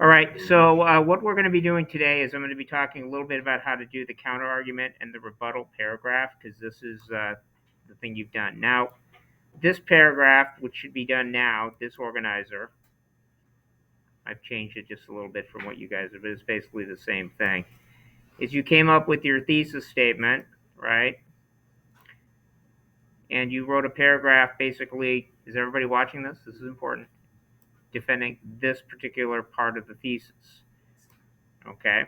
All right, so what we're going to be doing today is I'm going to be talking a little bit about how to do the counterargument and the rebuttal paragraph, because this is the thing you've done. Now, this paragraph, which should be done now, this organizer, I've changed it just a little bit from what you guys have, but it's basically the same thing, is you came up with your thesis statement, right? And you wrote a paragraph basically, is everybody watching this? This is important. Defending this particular part of the thesis, okay?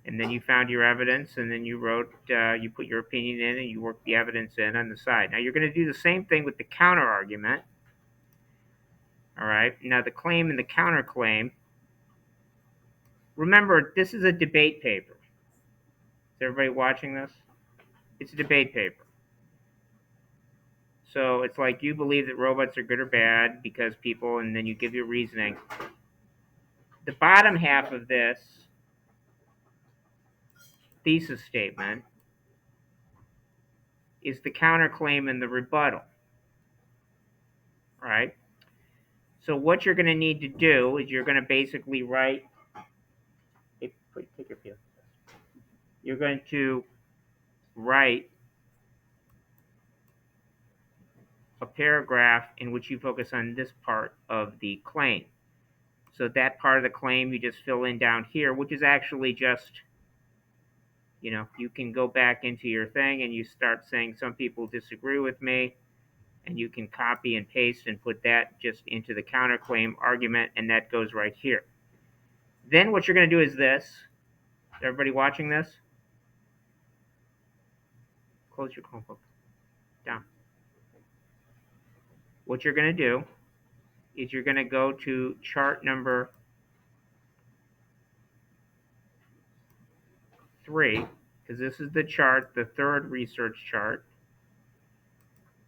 And then you found your evidence, and then you wrote, you put your opinion in, and you worked the evidence in on the side. Now, you're going to do the same thing with the counter argument. All right. Now, the claim and the counterclaim. Remember, this is a debate paper. Is everybody watching this? It's a debate paper. So it's like you believe that robots are good or bad because people, and then you give your reasoning. The bottom half of this thesis statement is the counterclaim and the rebuttal. Right? So what you're going to need to do is you're going to basically write. Take your field. You're going to write a paragraph in which you focus on this part of the claim. So that part of the claim you just fill in down here, which is actually just, you can go back into your thing and you start saying some people disagree with me, and you can copy and paste and put that just into the counterclaim argument, and that goes right here. Then what you're going to do is this. Is everybody watching this? Close your Chromebook. Down. What you're going to do is you're going to go to chart number 3, because this is the chart, the third research chart,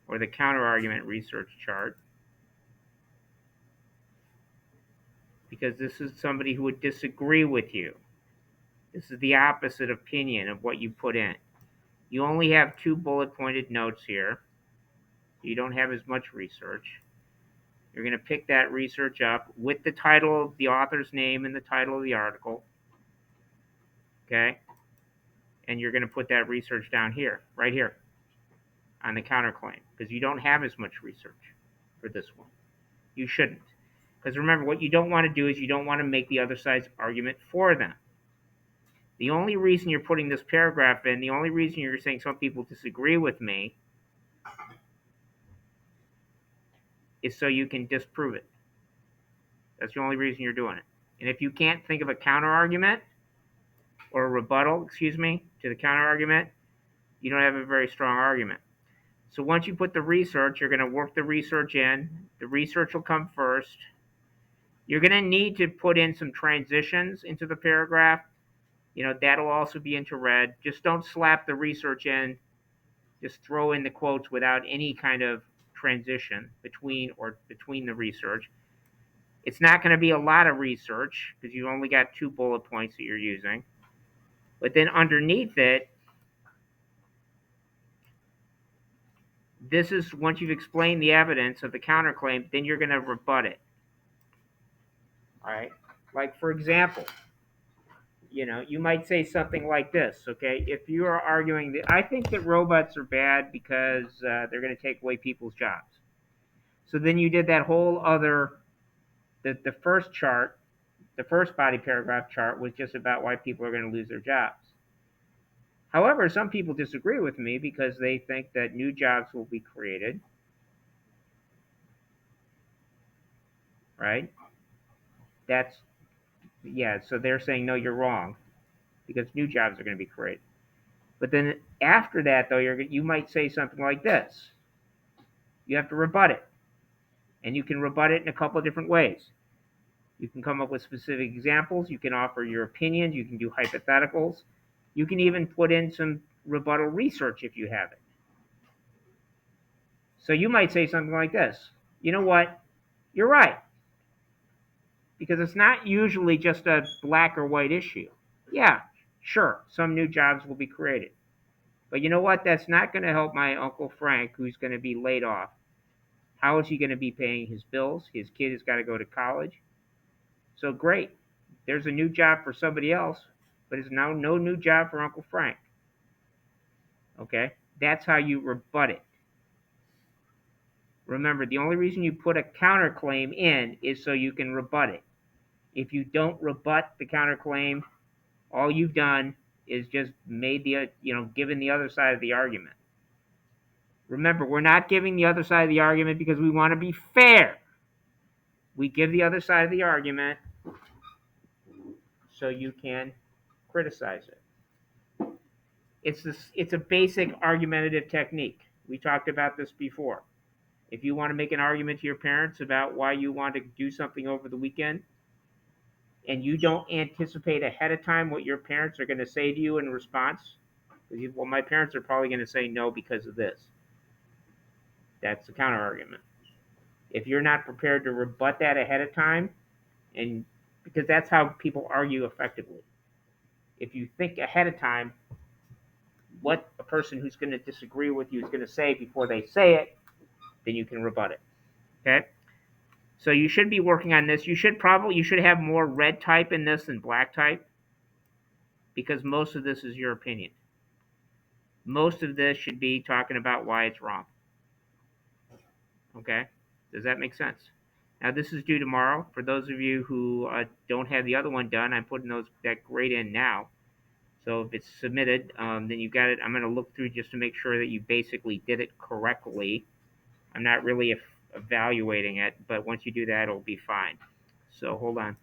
or the counterargument research chart, because this is somebody who would disagree with you. This is the opposite opinion of what you put in. You only have 2 bullet-pointed notes here. You don't have as much research. You're going to pick that research up with the title, the author's name, and the title of the article. Okay? And you're going to put that research down here, right here, on the counterclaim, because you don't have as much research for this one. You shouldn't. Because remember, what you don't want to do is you don't want to make the other side's argument for them. The only reason you're putting this paragraph in, the only reason you're saying some people disagree with me, is so you can disprove it. That's the only reason you're doing it. And if you can't think of a counterargument, or a rebuttal, to the counterargument, you don't have a very strong argument. So once you put the research, you're going to work the research in. The research will come first. You're going to need to put in some transitions into the paragraph. That'll also be into red. Just don't slap the research in. Just throw in the quotes without any kind of transition between the research. It's not going to be a lot of research because you've only got 2 bullet points that you're using. But then underneath it, this is once you've explained the evidence of the counterclaim, then you're going to rebut it. All right? Like, for example, you might say something like this, okay? If you are arguing that I think that robots are bad because they're going to take away people's jobs. So then you did that whole other, the first chart, the first body paragraph chart was just about why people are going to lose their jobs. However, some people disagree with me because they think that new jobs will be created, right? So they're saying, no, you're wrong because new jobs are going to be created. But then after that, though, you might say something like this. You have to rebut it. And you can rebut it in a couple of different ways. You can come up with specific examples. You can offer your opinions. You can do hypotheticals. You can even put in some rebuttal research if you have it. So you might say something like this. You know what? You're right. Because it's not usually just a black or white issue. Yeah, sure, some new jobs will be created. But you know what? That's not going to help my Uncle Frank, who's going to be laid off. How is he going to be paying his bills? His kid has got to go to college. So great. There's a new job for somebody else, but it's now no new job for Uncle Frank. Okay? That's how you rebut it. Remember, the only reason you put a counterclaim in is so you can rebut it. If you don't rebut the counterclaim, all you've done is just made given the other side of the argument. Remember, we're not giving the other side of the argument because we want to be fair. We give the other side of the argument so you can criticize it. It's a basic argumentative technique. We talked about this before. If you want to make an argument to your parents about why you want to do something over the weekend, and you don't anticipate ahead of time what your parents are going to say to you in response, well, my parents are probably going to say no because of this. That's the counter argument. If you're not prepared to rebut that ahead of time, and because that's how people argue effectively. If you think ahead of time what a person who's going to disagree with you is going to say before they say it, then you can rebut it. Okay? So you should be working on this. You should have more red type in this than black type, because most of this is your opinion. Most of this should be talking about why it's wrong. Okay? Does that make sense? Now, this is due tomorrow. For those of you who don't have the other one done, I'm putting that grade in now. So if it's submitted, then you got it. I'm going to look through just to make sure that you basically did it correctly. I'm not really evaluating it, but once you do that, it'll be fine. So hold on.